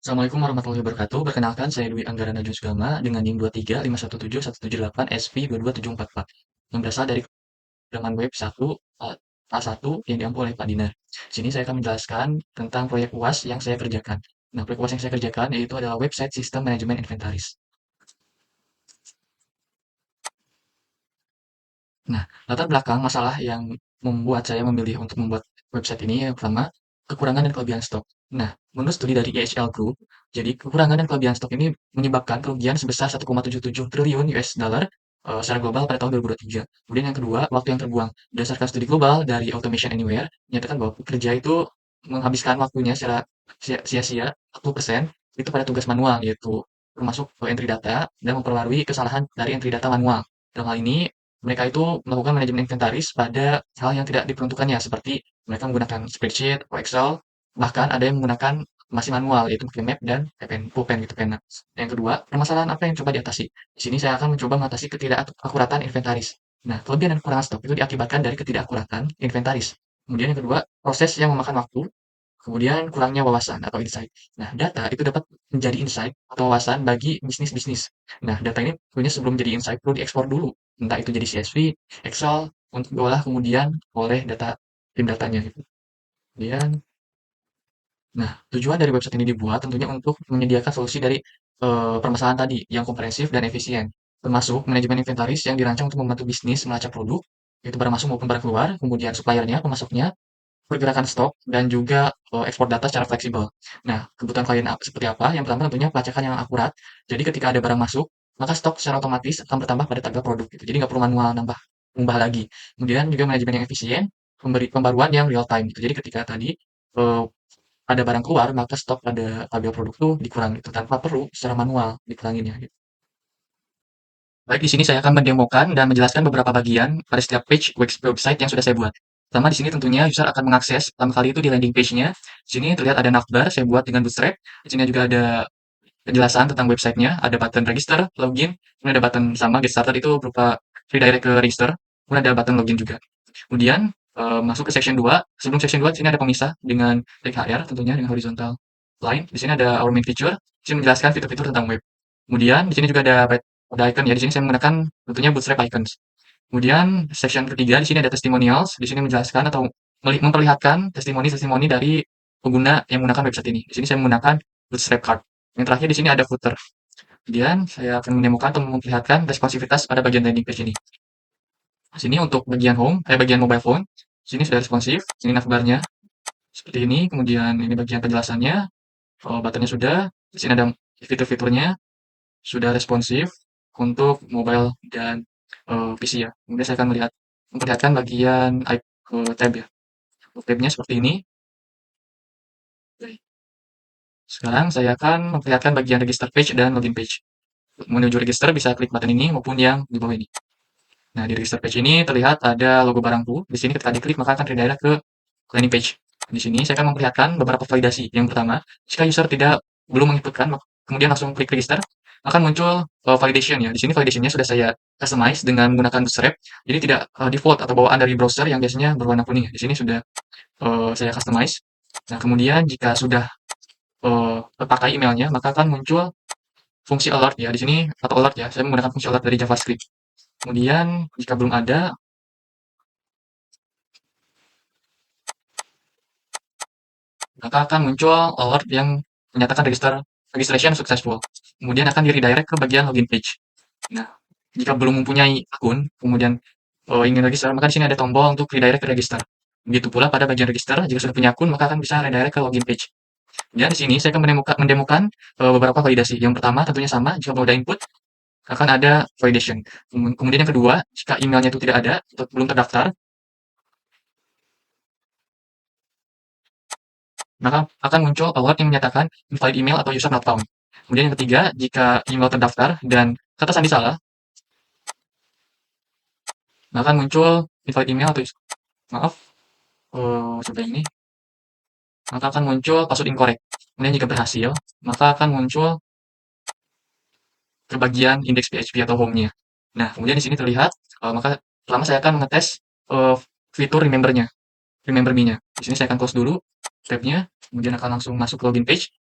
Assalamualaikum warahmatullahi wabarakatuh. Perkenalkan, saya Dwi Anggara Najwa Sugama dengan NIM 235171178 SP22744 yang berasal dari halaman web 1 A1 yang diampu oleh Pak Dinar. Di sini saya akan menjelaskan tentang proyek UAS yang saya kerjakan. Nah, proyek UAS yang saya kerjakan yaitu adalah website sistem manajemen inventaris. Nah, latar belakang masalah yang membuat saya memilih untuk membuat website ini yang pertama, kekurangan dan kelebihan stok. Nah, menurut studi dari EHL Group, jadi kekurangan dan kelebihan stok ini menyebabkan kerugian sebesar 1,77 triliun US dollar secara global pada tahun 2023. Kemudian yang kedua, waktu yang terbuang. Berdasarkan studi global dari Automation Anywhere, menyatakan bahwa pekerja itu menghabiskan waktunya secara sia-sia 40% itu pada tugas manual, yaitu termasuk entry data dan memperbarui kesalahan dari entry data manual. Dalam hal ini, mereka itu melakukan manajemen inventaris pada hal yang tidak diperuntukkannya, seperti mereka menggunakan spreadsheet atau Excel, bahkan ada yang menggunakan masih manual, yaitu pakai map dan pulpen gitu, pena. Yang kedua, permasalahan apa yang coba diatasi? Di sini saya akan mencoba mengatasi ketidakakuratan inventaris. Nah, kelebihan dan kekurangan stok itu diakibatkan dari ketidakakuratan inventaris. Kemudian yang kedua, proses yang memakan waktu. Kemudian kurangnya wawasan atau insight. Nah, data itu dapat menjadi insight atau wawasan bagi bisnis-bisnis. Nah, data ini tentunya sebelum jadi insight perlu diekspor dulu. Entah itu jadi CSV, Excel, untuk diolah kemudian oleh tim datanya gitu. Kemudian, nah, tujuan dari website ini dibuat tentunya untuk menyediakan solusi dari permasalahan tadi yang komprehensif dan efisien. Termasuk manajemen inventaris yang dirancang untuk membantu bisnis melacak produk, yaitu barang masuk maupun barang keluar, kemudian suppliernya, pemasoknya, pergerakan stok dan juga ekspor data secara fleksibel. Nah, kebutuhan klien seperti apa? Yang pertama tentunya pelacakan yang akurat. Jadi ketika ada barang masuk, maka stok secara otomatis akan bertambah pada tanggal produk gitu. Jadi nggak perlu manual nambah lagi. Kemudian juga manajemen yang efisien, pembaruan yang real time gitu. Jadi ketika tadi eh, ada barang keluar, maka stok pada tabel produk tuh dikurangi gitu tanpa perlu secara manual dikuranginnya gitu. Baik, di sini saya akan mendemokan dan menjelaskan beberapa bagian pada setiap page website yang sudah saya buat. Pertama di sini tentunya user akan mengakses pertama kali itu di landing page-nya. Di sini terlihat ada navbar saya buat dengan Bootstrap. Di sini juga ada penjelasan tentang websitenya, ada button register, login, kemudian ada button sama get started itu berupa redirect ke register, kemudian ada button login juga. Kemudian masuk ke section 2. Sebelum section 2 di sini ada pemisah dengan tag HR tentunya dengan horizontal line. Di sini ada our main feature, di sini menjelaskan fitur-fitur tentang web. Kemudian di sini juga ada icon ya. Di sini saya menggunakan tentunya Bootstrap icons. Kemudian section ketiga di sini ada testimonials. Di sini menjelaskan atau memperlihatkan testimoni-testimoni dari pengguna yang menggunakan website ini. Di sini saya menggunakan Bootstrap card. Yang terakhir di sini ada footer. Kemudian saya akan menemukan atau memperlihatkan responsivitas pada bagian landing page ini. Di sini untuk bagian home, bagian mobile phone. Di sini sudah responsif. Ini navbarnya seperti ini. Kemudian ini bagian penjelasannya. Buttonnya sudah. Di sini ada fitur-fiturnya sudah responsif untuk mobile dan PC ya. Kemudian saya akan memperlihatkan bagian tab ya. Tabnya seperti ini. Sekarang saya akan memperlihatkan bagian register page dan login page. Menuju register bisa klik button ini maupun yang di bawah ini. Nah, di register page ini terlihat ada logo barangku. Di sini ketika diklik maka akan redirect ke landing page. Di sini saya akan memperlihatkan beberapa validasi. Yang pertama, jika user belum menginputkan, kemudian langsung klik register, akan muncul validation ya. Di sini validationnya sudah saya customize dengan menggunakan Bootstrap. Jadi tidak default atau bawaan dari browser yang biasanya berwarna kuning. Di sini sudah saya customize. Nah, kemudian jika sudah terpakai emailnya, maka akan muncul fungsi alert ya. Di sini atau alert ya. Saya menggunakan fungsi alert dari JavaScript. Kemudian jika belum ada, maka akan muncul alert yang menyatakan registration successful. Kemudian akan di-redirect ke bagian login page. Nah, jika belum mempunyai akun, kemudian ingin register, maka di sini ada tombol untuk redirect ke register. Begitu pula pada bagian register, jika sudah punya akun, maka akan bisa redirect ke login page. Dan di sini saya akan mendemokan beberapa validasi. Yang pertama tentunya sama, jika belum ada input, akan ada validation. Kemudian yang kedua, jika emailnya itu tidak ada atau belum terdaftar, maka akan muncul alert yang menyatakan invalid email atau user not found. Kemudian yang ketiga, jika email terdaftar dan kata sandi salah, maka akan muncul invalid email atau maaf, coba ini, maka akan muncul password incorrect. Kemudian jika berhasil, maka akan muncul ke bagian index PHP atau home-nya. Nah, kemudian di sini terlihat, maka pertama saya akan mengetes fitur remember me-nya. Di sini saya akan close dulu tab-nya, kemudian akan langsung masuk ke login page.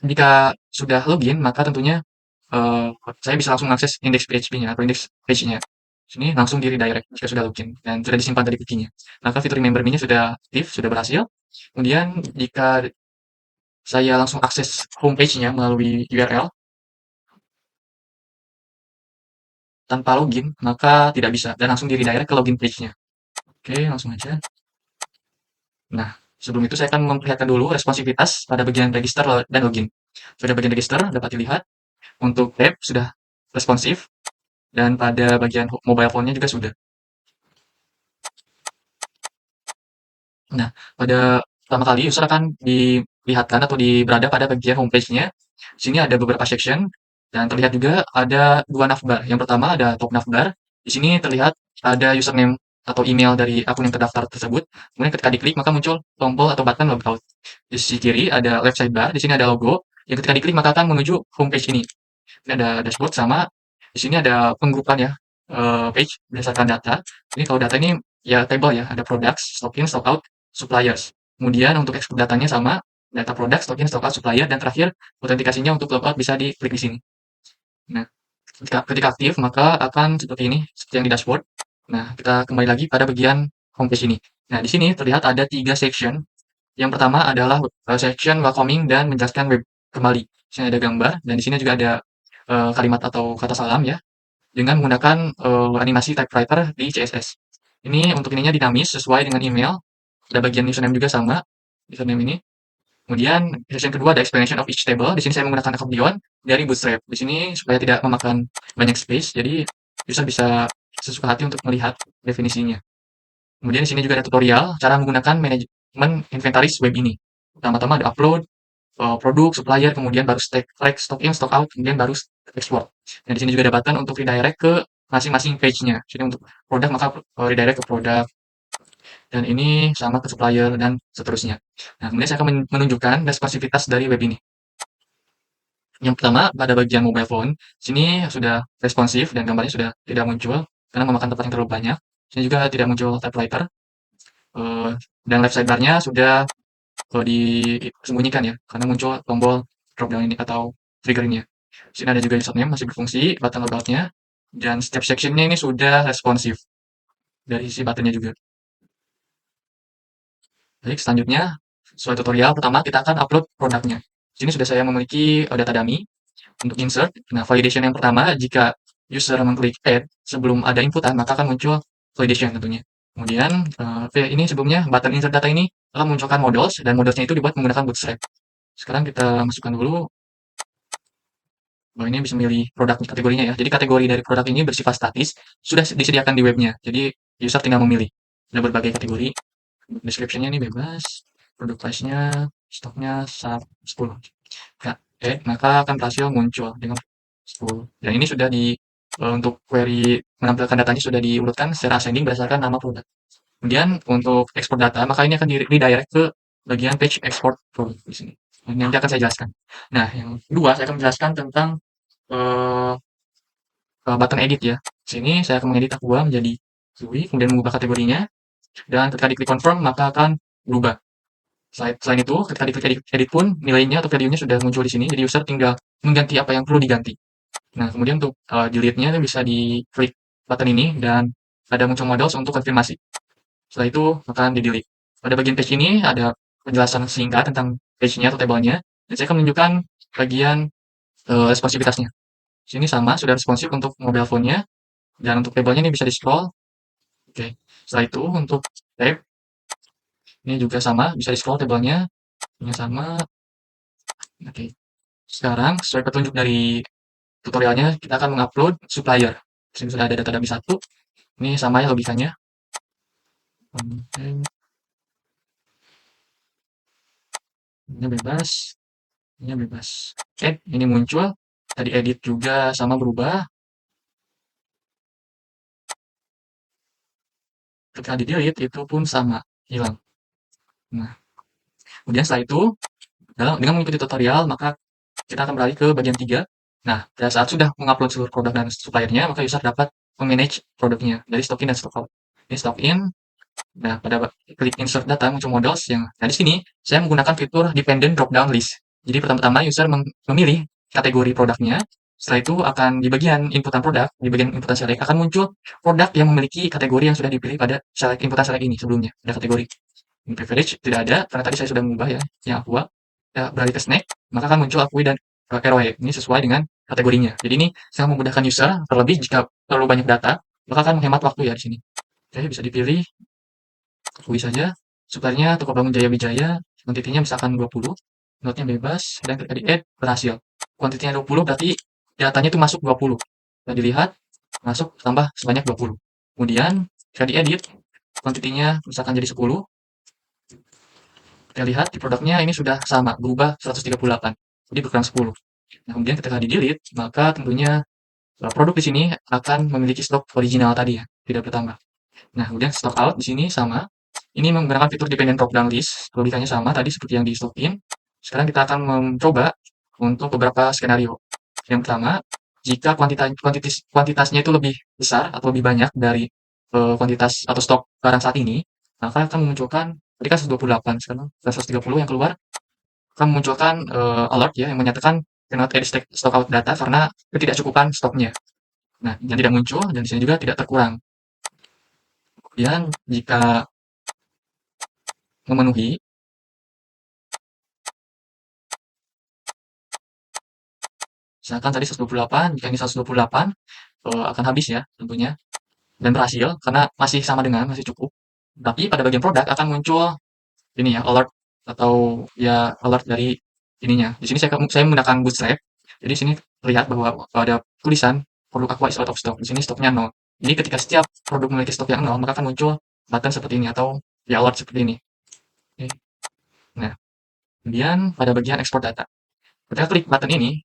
Jika sudah login, maka tentunya eh, saya bisa langsung akses indeks PHP-nya atau indeks page-nya. Sini langsung di redirect jika sudah login dan sudah disimpan tadi cookie-nya. Maka fitur remember me-nya sudah aktif, sudah berhasil. Kemudian jika saya langsung akses homepage-nya melalui URL tanpa login, maka tidak bisa dan langsung di redirect ke login page-nya. Oke, langsung aja. Nah, sebelum itu saya akan memperlihatkan dulu responsivitas pada bagian register dan login. Pada bagian register dapat dilihat untuk tab sudah responsif dan pada bagian mobile phone-nya juga sudah. Nah, pada pertama kali user akan dilihatkan atau berada pada bagian homepage-nya. Sini ada beberapa section dan terlihat juga ada dua navbar. Yang pertama ada top navbar. Di sini terlihat ada username atau email dari akun yang terdaftar tersebut. Kemudian ketika diklik maka muncul tombol atau button logout. Di sisi kiri ada left sidebar. Di sini ada logo. Yang ketika diklik maka akan menuju homepage ini. Ini ada dashboard sama di sini ada penggrupan ya, page berdasarkan data. Ini kalau data ini ya table ya, ada products, stock in, stock out, suppliers. Kemudian untuk export datanya sama, data produk, stock in, stock out, supplier, dan terakhir autentikasinya untuk logout bisa diklik di sini. Nah, ketika aktif maka akan seperti ini, seperti yang di dashboard. Nah, kita kembali lagi pada bagian homepage ini. Nah, di sini terlihat ada 3 section. Yang pertama adalah section welcoming dan menjelaskan web kembali. Di sini ada gambar dan di sini juga ada kalimat atau kata salam ya dengan menggunakan animasi typewriter di CSS. Ini untuk ininya dinamis sesuai dengan email. Ada bagian username juga sama username ini. Kemudian section kedua ada explanation of each table. Di sini saya menggunakan accordion dari Bootstrap. Di sini supaya tidak memakan banyak space, jadi user bisa sesuka hati untuk melihat definisinya. Kemudian di sini juga ada tutorial cara menggunakan manajemen inventaris web ini. Pertama-tama ada upload, produk, supplier, kemudian baru track stock in, stock out, kemudian baru export. Dan di sini juga ada button untuk redirect ke masing-masing page-nya. Jadi untuk produk maka redirect ke produk, dan ini sama ke supplier dan seterusnya. Nah, kemudian saya akan menunjukkan responsivitas dari web ini. Yang pertama pada bagian mobile phone, sini sudah responsif dan gambarnya sudah tidak muncul karena memakan tempat yang terlalu banyak. Sini juga tidak muncul typewriter, eh, dan left sidebar-nya sudah disembunyikan ya, karena muncul tombol drop down ini atau trigger ini ya. Sini ada juga username masih berfungsi, button logout-nya, dan setiap section-nya ini sudah responsif dari sisi button-nya juga. Baik, selanjutnya sesuai tutorial pertama kita akan upload produknya. Di sini sudah saya memiliki data dummy untuk insert. Nah, validation yang pertama jika user mengklik add sebelum ada inputan maka akan muncul validation tentunya. Kemudian ini sebelumnya button insert data ini akan memunculkan models dan modelsnya itu dibuat menggunakan Bootstrap. Sekarang kita masukkan dulu bahwa ini bisa memilih produk kategorinya ya. Jadi kategori dari produk ini bersifat statis, sudah disediakan di webnya. Jadi user tinggal memilih. Ada berbagai kategori. Description-nya ini bebas. Produk price-nya, stoknya 10. Ya, maka akan berhasil muncul dengan 10. Dan ini sudah untuk query menampilkan datanya sudah diurutkan secara ascending berdasarkan nama produk. Kemudian untuk export data, maka ini akan redirect ke bagian page export produk di sini. Nanti akan saya jelaskan. Nah, yang kedua saya akan menjelaskan tentang eee button edit ya. Di sini saya akan mengedit aqua menjadi Zui, kemudian mengubah kategorinya, dan ketika diklik confirm maka akan berubah. Selain itu, ketika diklik edit pun nilainya atau value-nya sudah muncul di sini, jadi user tinggal mengganti apa yang perlu diganti. Nah, kemudian untuk delete-nya bisa diklik button ini dan ada muncul models untuk konfirmasi. Setelah itu akan di-delete. Pada bagian page ini ada penjelasan singkat tentang page-nya atau tabelnya, dan saya akan menunjukkan bagian responsivitasnya. Sini sama, sudah responsif untuk mobile phone-nya, dan untuk tabelnya ini bisa di-scroll. Oke. Setelah itu untuk tab, ini juga sama, bisa di-scroll tabelnya, ini sama. Oke. Sekarang sesuai petunjuk dari tutorialnya, kita akan mengupload supplier. Di sini sudah ada data dummy 1. Ini sama ya logikanya. Oke. Ini bebas, ini bebas. Ini muncul. Tadi edit juga sama berubah. Ketika di delete itu pun sama, hilang. Nah, kemudian setelah itu, dengan mengikuti tutorial, maka kita akan beralih ke bagian 3. Nah, pada saat sudah mengupload seluruh produk dan suppliernya, maka user dapat memanage produknya dari stock in dan stock out. Ini stock in. Nah, pada klik insert data muncul models yang. Nah, di sini saya menggunakan fitur dependent drop down list. Jadi pertama-tama user memilih kategori produknya, setelah itu akan di bagian inputan produk, di bagian inputan select akan muncul produk yang memiliki kategori yang sudah dipilih pada select inputan select ini sebelumnya, ada kategori. Ini privilege tidak ada karena tadi saya sudah mengubah ya, yang aqua ya, beralih ke snack, maka akan muncul akui dan arrowhead. Ini sesuai dengan kategorinya. Jadi ini sangat memudahkan user, terlebih jika terlalu banyak data, maka akan menghemat waktu ya di sini. Oke, bisa dipilih akui saja. Suppliernya Toko Bangun Jaya Wijaya, kuantitinya misalkan 20, notnya bebas, dan ketika di add berhasil. Kuantitinya 20 berarti datanya itu masuk 20. Kita dilihat, masuk tambah sebanyak 20. Kemudian ketika diedit, kuantitinya misalkan jadi 10, kita lihat di produknya ini sudah sama, berubah 138. Jadi berkurang 10. Nah, kemudian ketika di delete, maka tentunya produk di sini akan memiliki stok original tadi ya, tidak bertambah. Nah, kemudian stock out di sini sama. Ini menggunakan fitur dependent drop down list. Logikanya sama tadi seperti yang di stock in. Sekarang kita akan mencoba untuk beberapa skenario. Yang pertama, jika kuantitasnya itu lebih besar atau lebih banyak dari kuantitas atau stok barang saat ini, maka akan memunculkan tadi kan 128, sekarang 130 yang keluar akan memunculkan alert ya yang menyatakan cannot edit stock out data karena ketidakcukupan stoknya. Nah, yang tidak muncul dan di sini juga tidak terkurang. Kemudian jika memenuhi, misalkan tadi 128, jika ini 128 akan habis ya tentunya dan berhasil karena masih sama dengan masih cukup. Tapi pada bagian produk akan muncul ini ya alert atau ya alert dari ininya. Di sini saya menggunakan bootstrap. Jadi di sini terlihat bahwa ada tulisan produk Aqua is out of stock. Di sini stoknya 0. Jadi ketika setiap produk memiliki stok yang 0, maka akan muncul button seperti ini atau ya alert seperti ini. Oke. Nah, kemudian pada bagian export data. Ketika klik button ini,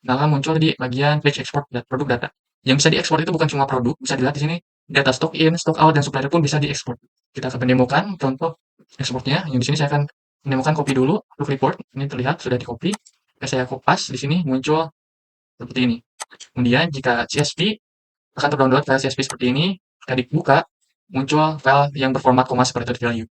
maka muncul di bagian page export produk data. Yang bisa diekspor itu bukan cuma produk, bisa dilihat di sini data stock in, stock out, dan supplier pun bisa diekspor. Kita akan mendemokan contoh ekspornya. Yang di sini saya akan menemukan copy dulu, proof report. Ini terlihat sudah di copy. Jika saya kopas di sini muncul seperti ini. Kemudian jika CSV akan terdownload file CSV seperti ini. Jika dibuka muncul file yang berformat koma separated value.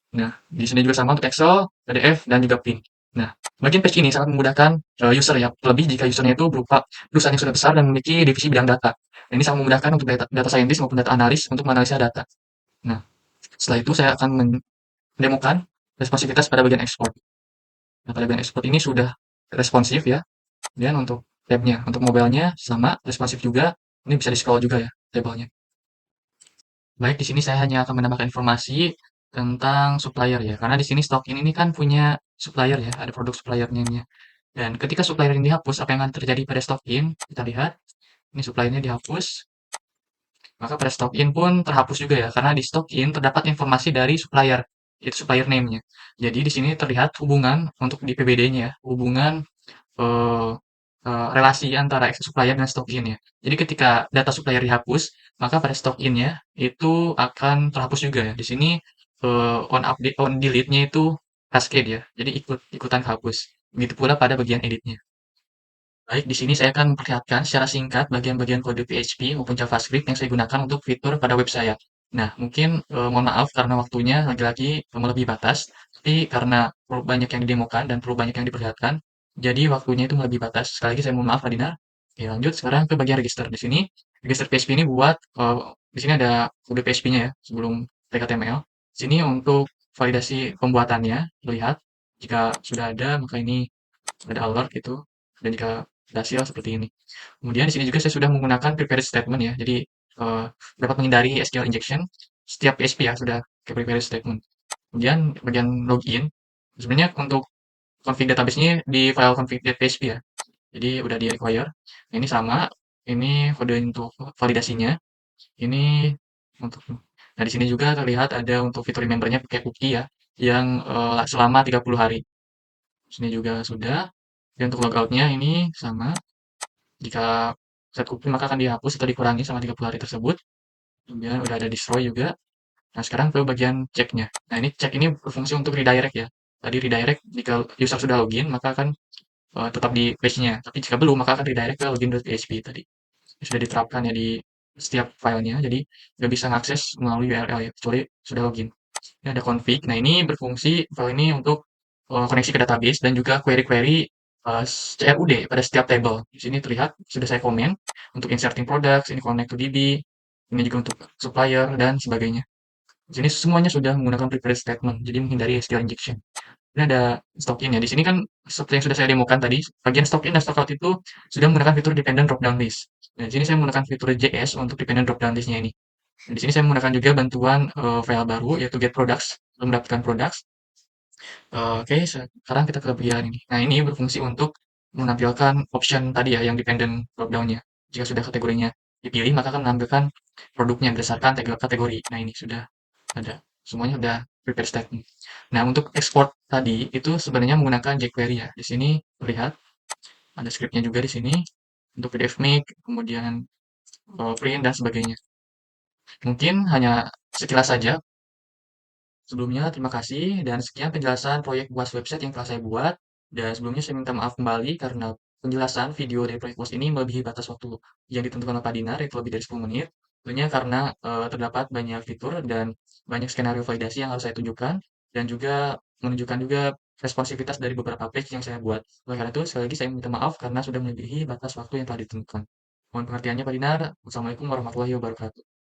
Nah, di sini juga sama untuk Excel, PDF, dan juga Print. Nah, bagian page ini sangat memudahkan user ya, lebih jika usernya itu berupa perusahaan yang sudah besar dan memiliki divisi bidang data. Nah, ini sangat memudahkan untuk data scientist maupun data analis untuk menganalisa data. Nah, setelah itu saya akan mendemokan responsivitas pada bagian export. Nah, pada bagian export ini sudah responsif ya. Dan untuk tabnya, untuk mobilenya sama, responsif juga. Ini bisa di-scroll juga ya, tabelnya. Baik, di sini saya hanya akan menambahkan informasi tentang supplier ya, karena di sini stok ini kan punya supplier ya, ada produk suppliernya nya. Dan ketika supplier ini dihapus, apa yang akan terjadi pada stock in? Kita lihat, ini suppliernya dihapus, maka pada stock in pun terhapus juga ya, karena di stock in terdapat informasi dari supplier, yaitu supplier name-nya. Jadi di sini terlihat hubungan untuk di PBD-nya ya, hubungan eee relasi antara access supplier dan stock in ya. Jadi ketika data supplier dihapus, maka pada stock in-nya itu akan terhapus juga ya. Di sini on delete-nya itu cascade ya. Jadi ikutan kehapus. Begitu pula pada bagian edit-nya. Baik, di sini saya akan memperlihatkan secara singkat bagian-bagian kode PHP maupun JavaScript yang saya gunakan untuk fitur pada web saya. Nah, mungkin mohon maaf karena waktunya lagi-lagi melebihi batas, tapi karena perlu banyak yang didemokan dan perlu banyak yang diperlihatkan, jadi waktunya itu melebihi batas. Sekali lagi saya mohon maaf, Radina. Oke, lanjut sekarang ke bagian register. Di sini, register PHP ini buat, di sini ada kode PHP-nya ya, sebelum tag HTML. Di sini untuk validasi pembuatannya, lihat jika sudah ada, maka ini ada alert gitu, dan jika berhasil seperti ini. Kemudian di sini juga saya sudah menggunakan prepared statement ya. Jadi dapat menghindari SQL injection. Setiap PHP ya sudah ke prepared statement. Kemudian bagian login. Sebenarnya untuk config database ini di file config.php ya. Jadi udah di require. Nah, ini sama. Ini kode untuk validasinya. Ini untuk Nah, di sini juga terlihat ada untuk fitur remembernya pakai cookie ya, yang selama 30 hari. Sini juga sudah. Dan untuk logoutnya ini sama. Jika set cookie maka akan dihapus atau dikurangi selama 30 hari tersebut. Kemudian udah ada destroy juga. Nah, sekarang ke bagian ceknya. Nah, ini cek ini berfungsi untuk redirect ya. Tadi redirect jika user sudah login maka akan tetap di page-nya. Tapi jika belum maka akan redirect ke login.php tadi. Ini sudah diterapkan ya di setiap filenya. Jadi nggak bisa mengakses melalui URL ya, kecuali sudah login. Ini ada config. Nah, ini berfungsi file ini untuk koneksi ke database dan juga query-query CRUD pada setiap table. Di sini terlihat sudah saya komen untuk inserting products, ini connect to DB, ini juga untuk supplier dan sebagainya. Di sini semuanya sudah menggunakan prepared statement, jadi menghindari SQL injection. Ini ada stock in ya. Di sini kan seperti yang sudah saya demokan tadi, bagian stock in dan stock out itu sudah menggunakan fitur dependent drop down list. Nah, di sini saya menggunakan fitur JS untuk dependent drop down listnya ini. Dan di sini saya menggunakan juga bantuan file baru yaitu get products untuk mendapatkan products. Oke, sekarang kita ke bagian ini. Nah, ini berfungsi untuk menampilkan option tadi ya, yang dependent drop down-nya. Jika sudah kategorinya dipilih, maka akan menampilkan produknya berdasarkan kategori. Nah, ini sudah ada. Semuanya sudah prepare statement. Nah, untuk export tadi itu sebenarnya menggunakan jQuery ya. Di sini terlihat ada scriptnya juga di sini untuk PDF make, kemudian print dan sebagainya. Mungkin hanya sekilas saja. Sebelumnya, terima kasih dan sekian penjelasan proyek BUAS website yang telah saya buat. Dan sebelumnya saya minta maaf kembali karena penjelasan video dari proyek BUAS ini melebihi batas waktu yang ditentukan oleh Pak Dinar, yaitu lebih dari 10 menit. Tentunya karena terdapat banyak fitur dan banyak skenario validasi yang harus saya tunjukkan dan juga menunjukkan juga responsivitas dari beberapa page yang saya buat. Oleh karena itu, sekali lagi saya minta maaf karena sudah melebihi batas waktu yang telah ditentukan. Mohon pengertiannya Pak Dinar. Wassalamualaikum warahmatullahi wabarakatuh.